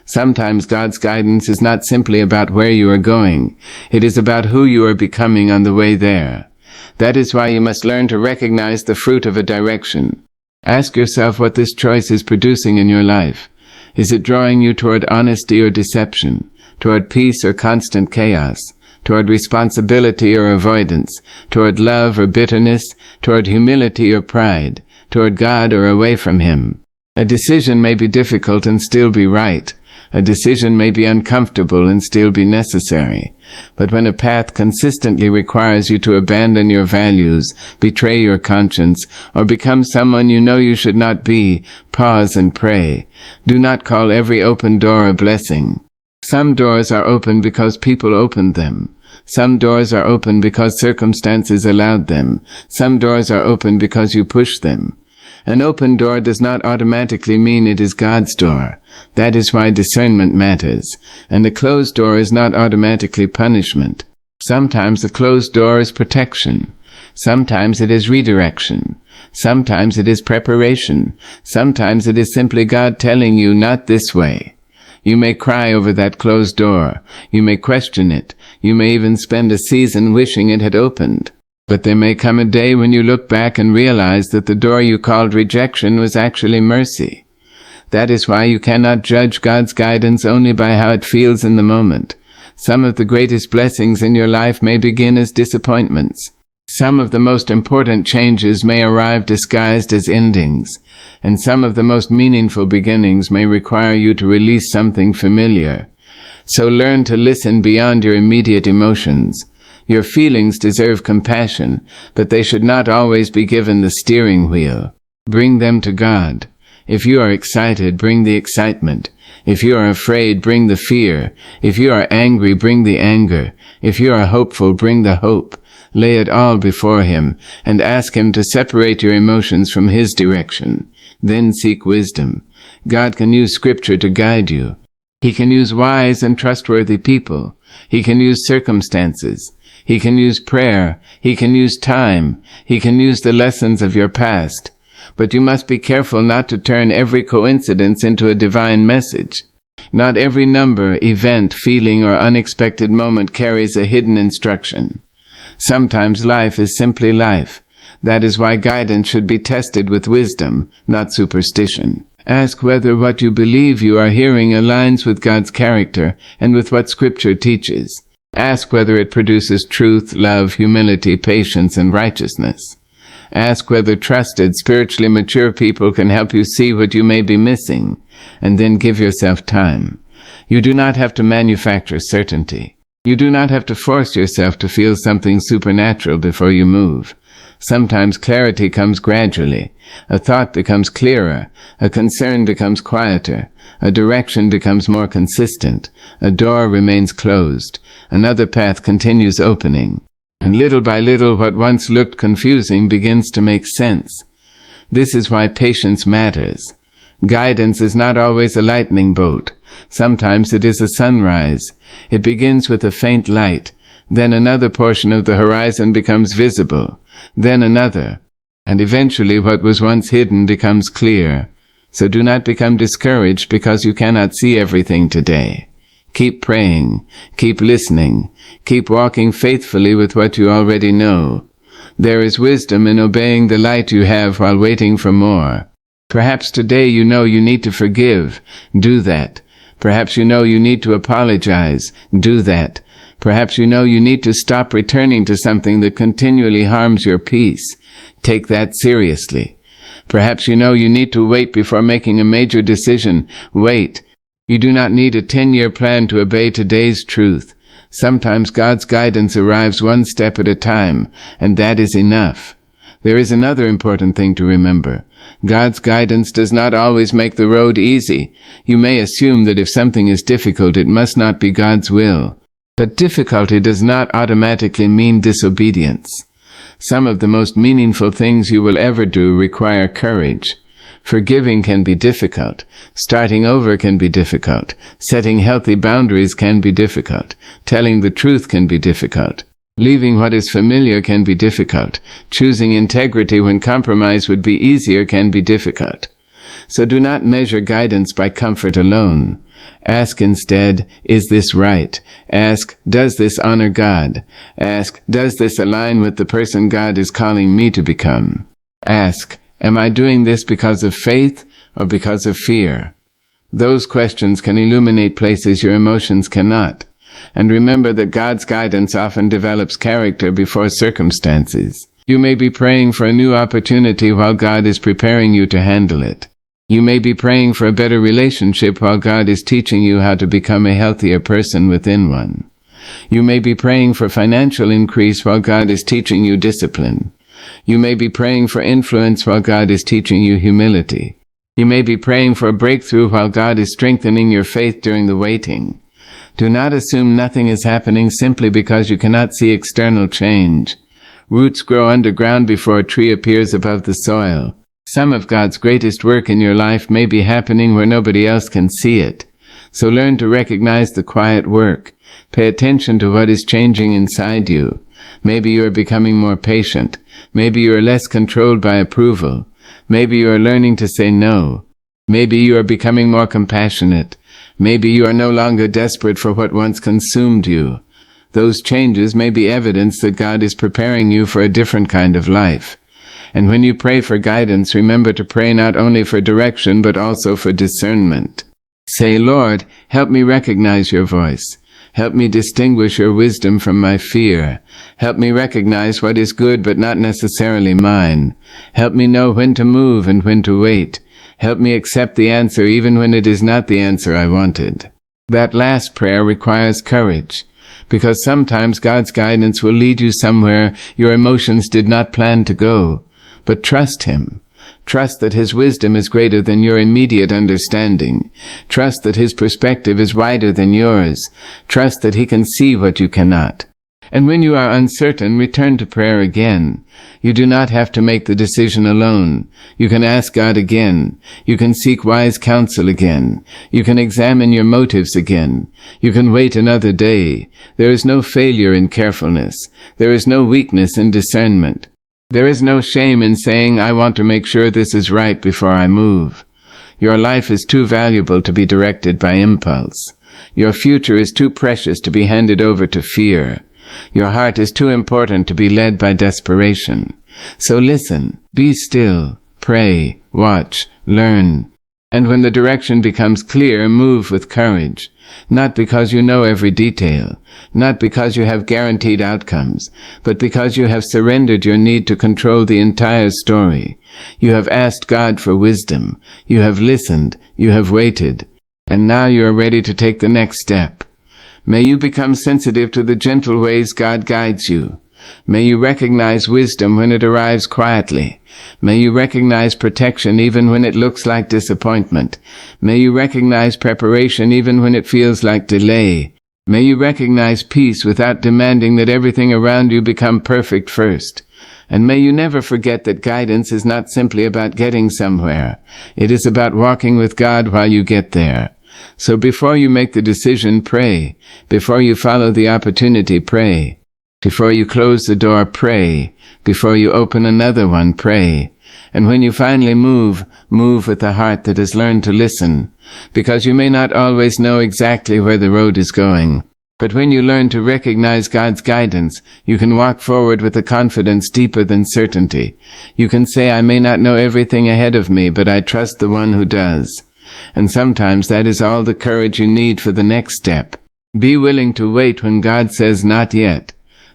Sometimes God's guidance is not simply about where you are going. It is about who you are becoming on the way there. That is why you must learn to recognize the fruit of a direction. Ask yourself what this choice is producing in your life. Is it drawing you toward honesty or deception? Toward peace or constant chaos? Toward responsibility or avoidance? Toward love or bitterness? Toward humility or pride? Toward God or away from Him? A decision may be difficult and still be right. A decision may be uncomfortable and still be necessary. But when a path consistently requires you to abandon your values, betray your conscience, or become someone you know you should not be, pause and pray. Do not call every open door a blessing. Some doors are open because people opened them. Some doors are open because circumstances allowed them. Some doors are open because you pushed them. An open door does not automatically mean it is God's door. That is why discernment matters. And a closed door is not automatically punishment. Sometimes a closed door is protection. Sometimes it is redirection. Sometimes it is preparation. Sometimes it is simply God telling you, not this way. You may cry over that closed door. You may question it. You may even spend a season wishing it had opened. But there may come a day when you look back and realize that the door you called rejection was actually mercy. That is why you cannot judge God's guidance only by how it feels in the moment. Some of the greatest blessings in your life may begin as disappointments. Some of the most important changes may arrive disguised as endings. And some of the most meaningful beginnings may require you to release something familiar. So learn to listen beyond your immediate emotions. Your feelings deserve compassion, but they should not always be given the steering wheel. Bring them to God. If you are excited, bring the excitement. If you are afraid, bring the fear. If you are angry, bring the anger. If you are hopeful, bring the hope. Lay it all before Him, and ask Him to separate your emotions from His direction. Then seek wisdom. God can use Scripture to guide you. He can use wise and trustworthy people. He can use circumstances. He can use prayer. He can use time. He can use the lessons of your past. But you must be careful not to turn every coincidence into a divine message. Not every number, event, feeling, or unexpected moment carries a hidden instruction. Sometimes life is simply life. That is why guidance should be tested with wisdom, not superstition. Ask whether what you believe you are hearing aligns with God's character and with what Scripture teaches. Ask whether it produces truth, love, humility, patience, and righteousness. Ask whether trusted, spiritually mature people can help you see what you may be missing, and then give yourself time. You do not have to manufacture certainty. You do not have to force yourself to feel something supernatural before you move. Sometimes clarity comes gradually. A thought becomes clearer. A concern becomes quieter. A direction becomes more consistent. A door remains closed. Another path continues opening. And little by little, what once looked confusing begins to make sense. This is why patience matters. Guidance is not always a lightning bolt. Sometimes it is a sunrise. It begins with a faint light. Then another portion of the horizon becomes visible. Then another. And eventually what was once hidden becomes clear. So do not become discouraged because you cannot see everything today. Keep praying. Keep listening. Keep walking faithfully with what you already know. There is wisdom in obeying the light you have while waiting for more. Perhaps today you know you need to forgive. Do that. Perhaps you know you need to apologize. Do that. Perhaps you know you need to stop returning to something that continually harms your peace. Take that seriously. Perhaps you know you need to wait before making a major decision. Wait. You do not need a 10-year plan to obey today's truth. Sometimes God's guidance arrives one step at a time, and that is enough. There is another important thing to remember. God's guidance does not always make the road easy. You may assume that if something is difficult, it must not be God's will. But difficulty does not automatically mean disobedience. Some of the most meaningful things you will ever do require courage. Forgiving can be difficult. Starting over can be difficult. Setting healthy boundaries can be difficult. Telling the truth can be difficult. Leaving what is familiar can be difficult. Choosing integrity when compromise would be easier can be difficult. So do not measure guidance by comfort alone. Ask instead, is this right? Ask, does this honor God? Ask, does this align with the person God is calling me to become? Ask, am I doing this because of faith or because of fear? Those questions can illuminate places your emotions cannot. And remember that God's guidance often develops character before circumstances. You may be praying for a new opportunity while God is preparing you to handle it. You may be praying for a better relationship while God is teaching you how to become a healthier person within one. You may be praying for financial increase while God is teaching you discipline. You may be praying for influence while God is teaching you humility. You may be praying for a breakthrough while God is strengthening your faith during the waiting. Do not assume nothing is happening simply because you cannot see external change. Roots grow underground before a tree appears above the soil. Some of God's greatest work in your life may be happening where nobody else can see it. So learn to recognize the quiet work. Pay attention to what is changing inside you. Maybe you are becoming more patient. Maybe you are less controlled by approval. Maybe you are learning to say no. Maybe you are becoming more compassionate. Maybe you are no longer desperate for what once consumed you. Those changes may be evidence that God is preparing you for a different kind of life. And when you pray for guidance, remember to pray not only for direction, but also for discernment. Say, Lord, help me recognize your voice. Help me distinguish your wisdom from my fear. Help me recognize what is good but not necessarily mine. Help me know when to move and when to wait. Help me accept the answer even when it is not the answer I wanted. That last prayer requires courage, because sometimes God's guidance will lead you somewhere your emotions did not plan to go. But trust Him. Trust that His wisdom is greater than your immediate understanding. Trust that His perspective is wider than yours. Trust that He can see what you cannot. And when you are uncertain, return to prayer again. You do not have to make the decision alone. You can ask God again. You can seek wise counsel again. You can examine your motives again. You can wait another day. There is no failure in carefulness. There is no weakness in discernment. There is no shame in saying, I want to make sure this is right before I move. Your life is too valuable to be directed by impulse. Your future is too precious to be handed over to fear. Your heart is too important to be led by desperation. So listen, be still, pray, watch, learn. And when the direction becomes clear, move with courage. Not because you know every detail, not because you have guaranteed outcomes, but because you have surrendered your need to control the entire story. You have asked God for wisdom. You have listened. You have waited. And now you are ready to take the next step. May you become sensitive to the gentle ways God guides you. May you recognize wisdom when it arrives quietly. May you recognize protection even when it looks like disappointment. May you recognize preparation even when it feels like delay. May you recognize peace without demanding that everything around you become perfect first. And may you never forget that guidance is not simply about getting somewhere. It is about walking with God while you get there. So before you make the decision, pray. Before you follow the opportunity, pray. Before you close the door, pray. Before you open another one, pray. And when you finally move with a heart that has learned to listen, because you may not always know exactly where the road is going. But when you learn to recognize God's guidance, you can walk forward with a confidence deeper than certainty. You can say, I may not know everything ahead of me, but I trust the one who does. And sometimes that is all the courage you need for the next step. Be willing to wait when God says not yet.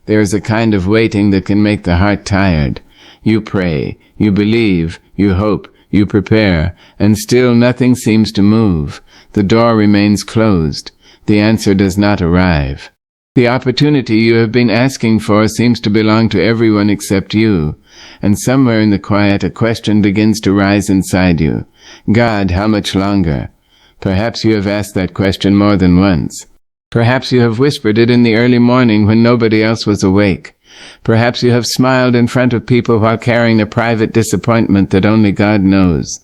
There is a kind of waiting that can make the heart tired. You pray, you believe, you hope, you prepare, and still nothing seems to move. The door remains closed. The answer does not arrive. The opportunity you have been asking for seems to belong to everyone except you, and somewhere in the quiet a question begins to rise inside you. God, how much longer? Perhaps you have asked that question more than once. Perhaps you have whispered it in the early morning when nobody else was awake. Perhaps you have smiled in front of people while carrying a private disappointment that only God knows.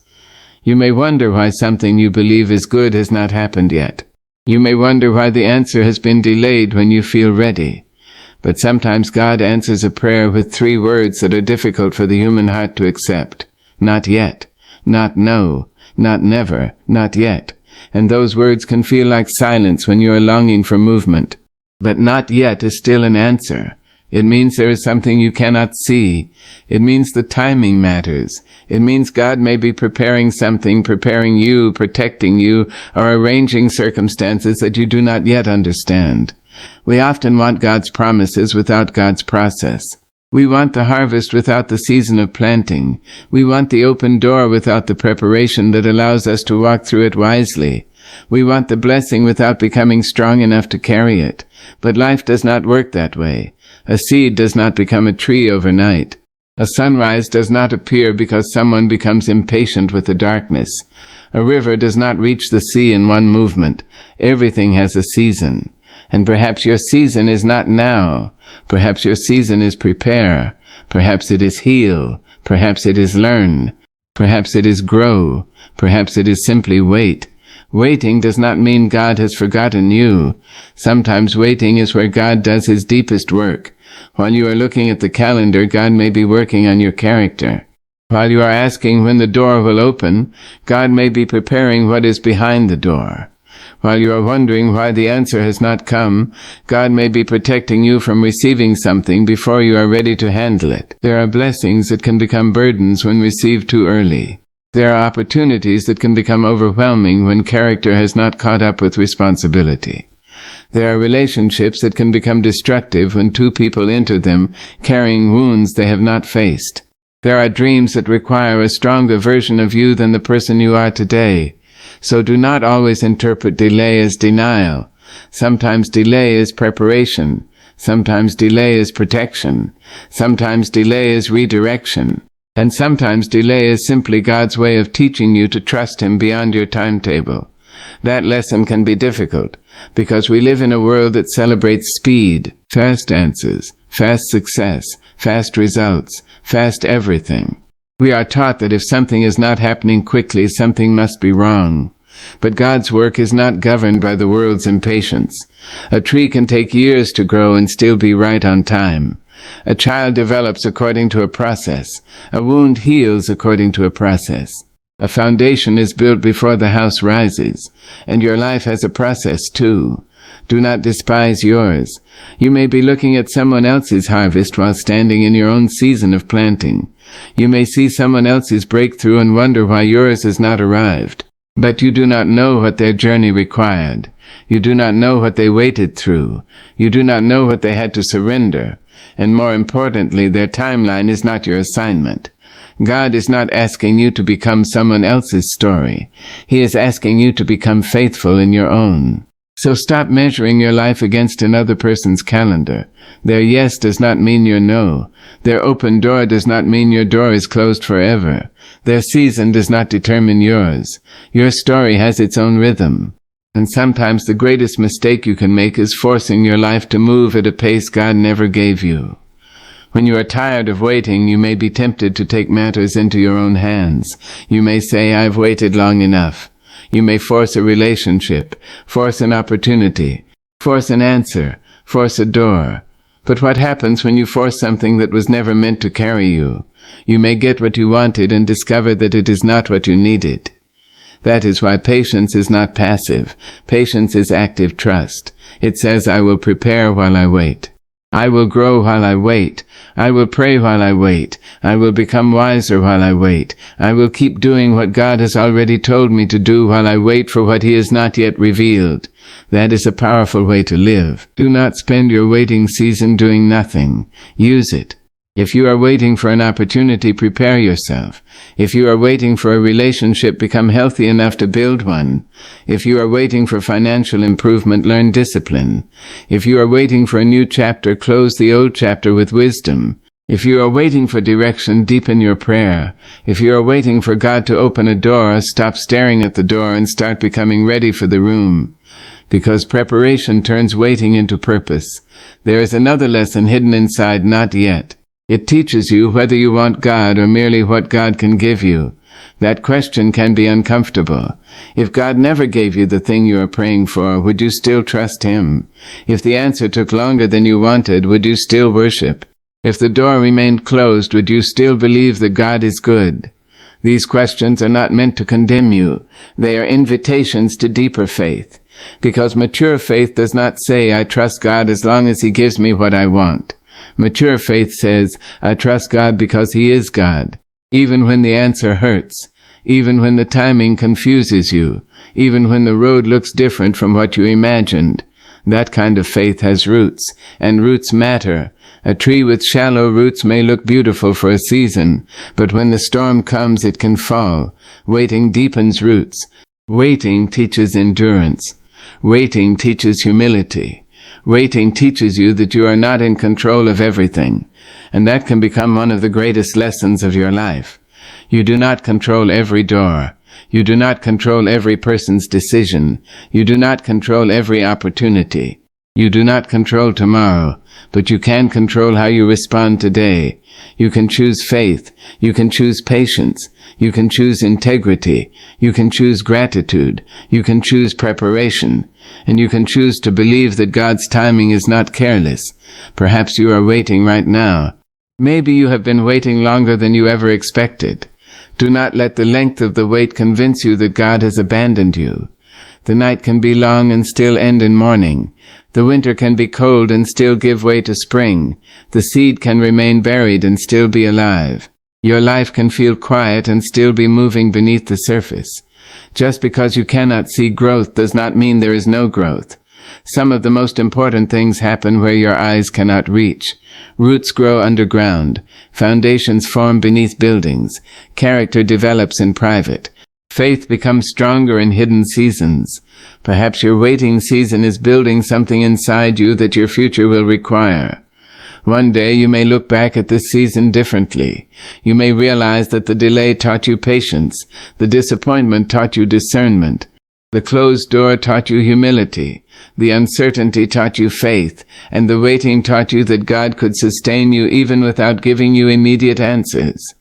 You may wonder why something you believe is good has not happened yet. You may wonder why the answer has been delayed when you feel ready. But sometimes God answers a prayer with 3 words that are difficult for the human heart to accept. Not yet, not no, not never, not yet. And those words can feel like silence when you are longing for movement. But not yet is still an answer. It means there is something you cannot see. It means the timing matters. It means God may be preparing something, preparing you, protecting you, or arranging circumstances that you do not yet understand. We often want God's promises without God's process. We want the harvest without the season of planting. We want the open door without the preparation that allows us to walk through it wisely. We want the blessing without becoming strong enough to carry it. But life does not work that way. A seed does not become a tree overnight. A sunrise does not appear because someone becomes impatient with the darkness. A river does not reach the sea in one movement. Everything has a season. And perhaps your season is not now. Perhaps your season is prepare. Perhaps it is heal. Perhaps it is learn. Perhaps it is grow. Perhaps it is simply wait. Waiting does not mean God has forgotten you. Sometimes waiting is where God does his deepest work. While you are looking at the calendar, God may be working on your character. While you are asking when the door will open, God may be preparing what is behind the door. While you are wondering why the answer has not come, God may be protecting you from receiving something before you are ready to handle it. There are blessings that can become burdens when received too early. There are opportunities that can become overwhelming when character has not caught up with responsibility. There are relationships that can become destructive when 2 people enter them carrying wounds they have not faced. There are dreams that require a stronger version of you than the person you are today. So do not always interpret delay as denial. Sometimes delay is preparation. Sometimes delay is protection. Sometimes delay is redirection. And sometimes delay is simply God's way of teaching you to trust him beyond your timetable. That lesson can be difficult, because we live in a world that celebrates speed, fast answers, fast success, fast results, fast everything. We are taught that if something is not happening quickly, something must be wrong. But God's work is not governed by the world's impatience. A tree can take years to grow and still be right on time. A child develops according to a process. A wound heals according to a process. A foundation is built before the house rises, and your life has a process too. Do not despise yours. You may be looking at someone else's harvest while standing in your own season of planting. You may see someone else's breakthrough and wonder why yours has not arrived. But you do not know what their journey required. You do not know what they waited through. You do not know what they had to surrender. And more importantly, their timeline is not your assignment. God is not asking you to become someone else's story. He is asking you to become faithful in your own. So stop measuring your life against another person's calendar. Their yes does not mean your no. Their open door does not mean your door is closed forever. Their season does not determine yours. Your story has its own rhythm. And sometimes the greatest mistake you can make is forcing your life to move at a pace God never gave you. When you are tired of waiting, you may be tempted to take matters into your own hands. You may say, I've waited long enough. You may force a relationship, force an opportunity, force an answer, force a door. But what happens when you force something that was never meant to carry you? You may get what you wanted and discover that it is not what you needed. That is why patience is not passive. Patience is active trust. It says, I will prepare while I wait. I will grow while I wait. I will pray while I wait. I will become wiser while I wait. I will keep doing what God has already told me to do while I wait for what he has not yet revealed. That is a powerful way to live. Do not spend your waiting season doing nothing. Use it. If you are waiting for an opportunity, prepare yourself. If you are waiting for a relationship, become healthy enough to build one. If you are waiting for financial improvement, learn discipline. If you are waiting for a new chapter, close the old chapter with wisdom. If you are waiting for direction, deepen your prayer. If you are waiting for God to open a door, stop staring at the door and start becoming ready for the room. Because preparation turns waiting into purpose. There is another lesson hidden inside, not yet. It teaches you whether you want God or merely what God can give you. That question can be uncomfortable. If God never gave you the thing you are praying for, would you still trust Him? If the answer took longer than you wanted, would you still worship? If the door remained closed, would you still believe that God is good? These questions are not meant to condemn you. They are invitations to deeper faith. Because mature faith does not say, I trust God as long as He gives me what I want. Mature faith says, I trust God because He is God. Even when the answer hurts, even when the timing confuses you, even when the road looks different from what you imagined. That kind of faith has roots, and roots matter. A tree with shallow roots may look beautiful for a season, but when the storm comes, it can fall. Waiting deepens roots. Waiting teaches endurance. Waiting teaches humility. Waiting teaches you that you are not in control of everything, and that can become one of the greatest lessons of your life. You do not control every door. You do not control every person's decision. You do not control every opportunity. You do not control tomorrow, but you can control how you respond today. You can choose faith. You can choose patience. You can choose integrity. You can choose gratitude. You can choose preparation. And you can choose to believe that God's timing is not careless. Perhaps you are waiting right now. Maybe you have been waiting longer than you ever expected. Do not let the length of the wait convince you that God has abandoned you. The night can be long and still end in morning. The winter can be cold and still give way to spring. The seed can remain buried and still be alive. Your life can feel quiet and still be moving beneath the surface. Just because you cannot see growth does not mean there is no growth. Some of the most important things happen where your eyes cannot reach. Roots grow underground. Foundations form beneath buildings. Character develops in private. Faith becomes stronger in hidden seasons. Perhaps your waiting season is building something inside you that your future will require. One day you may look back at this season differently. You may realize that the delay taught you patience. The disappointment taught you discernment. The closed door taught you humility. The uncertainty taught you faith. And the waiting taught you that God could sustain you even without giving you immediate answers.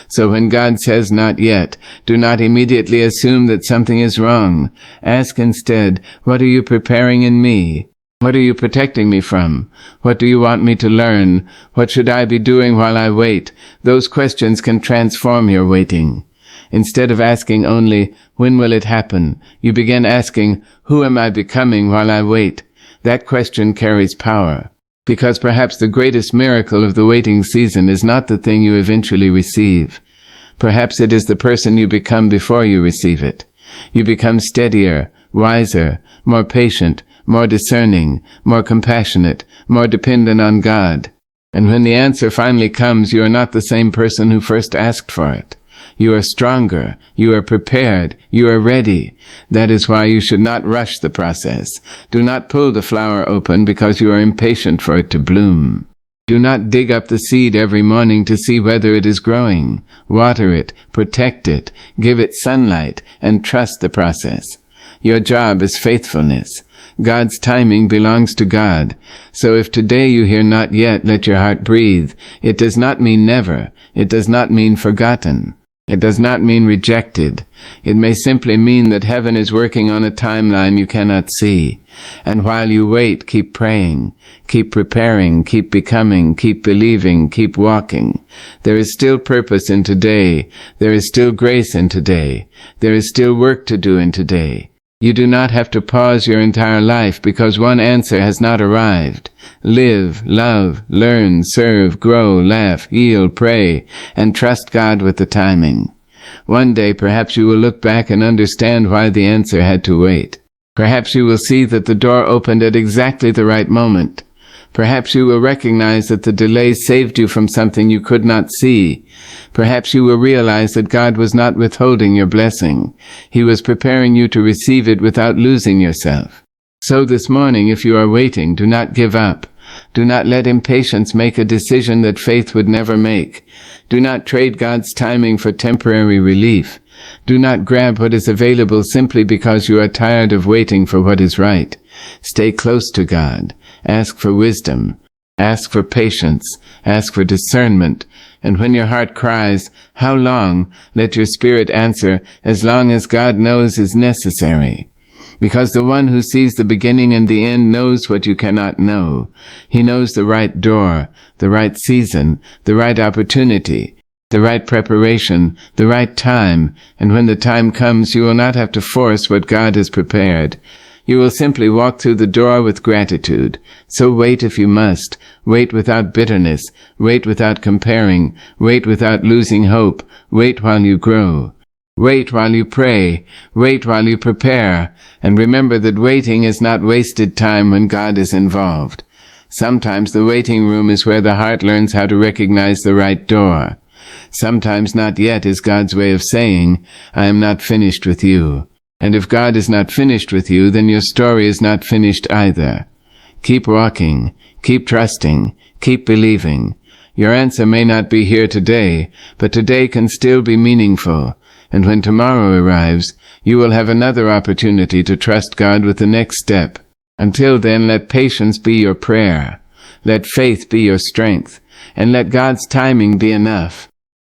So when God says not yet, do not immediately assume that something is wrong. Ask instead, what are you preparing in me? What are you protecting me from? What do you want me to learn? What should I be doing while I wait? Those questions can transform your waiting. Instead of asking only, when will it happen? You begin asking, who am I becoming while I wait? That question carries power. Because perhaps the greatest miracle of the waiting season is not the thing you eventually receive. Perhaps it is the person you become before you receive it. You become steadier, wiser, more patient, more discerning, more compassionate, more dependent on God. And when the answer finally comes, you are not the same person who first asked for it. You are stronger, you are prepared, you are ready. That is why you should not rush the process. Do not pull the flower open because you are impatient for it to bloom. Do not dig up the seed every morning to see whether it is growing. Water it, protect it, give it sunlight, and trust the process. Your job is faithfulness. God's timing belongs to God. So if today you hear not yet, let your heart breathe. It does not mean never. It does not mean forgotten. It does not mean rejected. It may simply mean that heaven is working on a timeline you cannot see. And while you wait, keep praying, keep preparing, keep becoming, keep believing, keep walking. There is still purpose in today. There is still grace in today. There is still work to do in today. You do not have to pause your entire life because one answer has not arrived. Live, love, learn, serve, grow, laugh, heal, pray, and trust God with the timing. One day perhaps you will look back and understand why the answer had to wait. Perhaps you will see that the door opened at exactly the right moment. Perhaps you will recognize that the delay saved you from something you could not see. Perhaps you will realize that God was not withholding your blessing. He was preparing you to receive it without losing yourself. So this morning, if you are waiting, do not give up. Do not let impatience make a decision that faith would never make. Do not trade God's timing for temporary relief. Do not grab what is available simply because you are tired of waiting for what is right. Stay close to God. Ask for wisdom. Ask for patience. Ask for discernment. And when your heart cries, "How long?" let your spirit answer, "As long as God knows is necessary." Because the one who sees the beginning and the end knows what you cannot know. He knows the right door, the right season, the right opportunity, the right preparation, the right time, and when the time comes, you will not have to force what God has prepared. You will simply walk through the door with gratitude. So wait if you must. Wait without bitterness. Wait without comparing. Wait without losing hope. Wait while you grow. Wait while you pray. Wait while you prepare. And remember that waiting is not wasted time when God is involved. Sometimes the waiting room is where the heart learns how to recognize the right door. Sometimes not yet is God's way of saying, "I am not finished with you." And if God is not finished with you, then your story is not finished either. Keep walking. Keep trusting. Keep believing. Your answer may not be here today, but today can still be meaningful. And when tomorrow arrives, you will have another opportunity to trust God with the next step. Until then, let patience be your prayer. Let faith be your strength. And let God's timing be enough.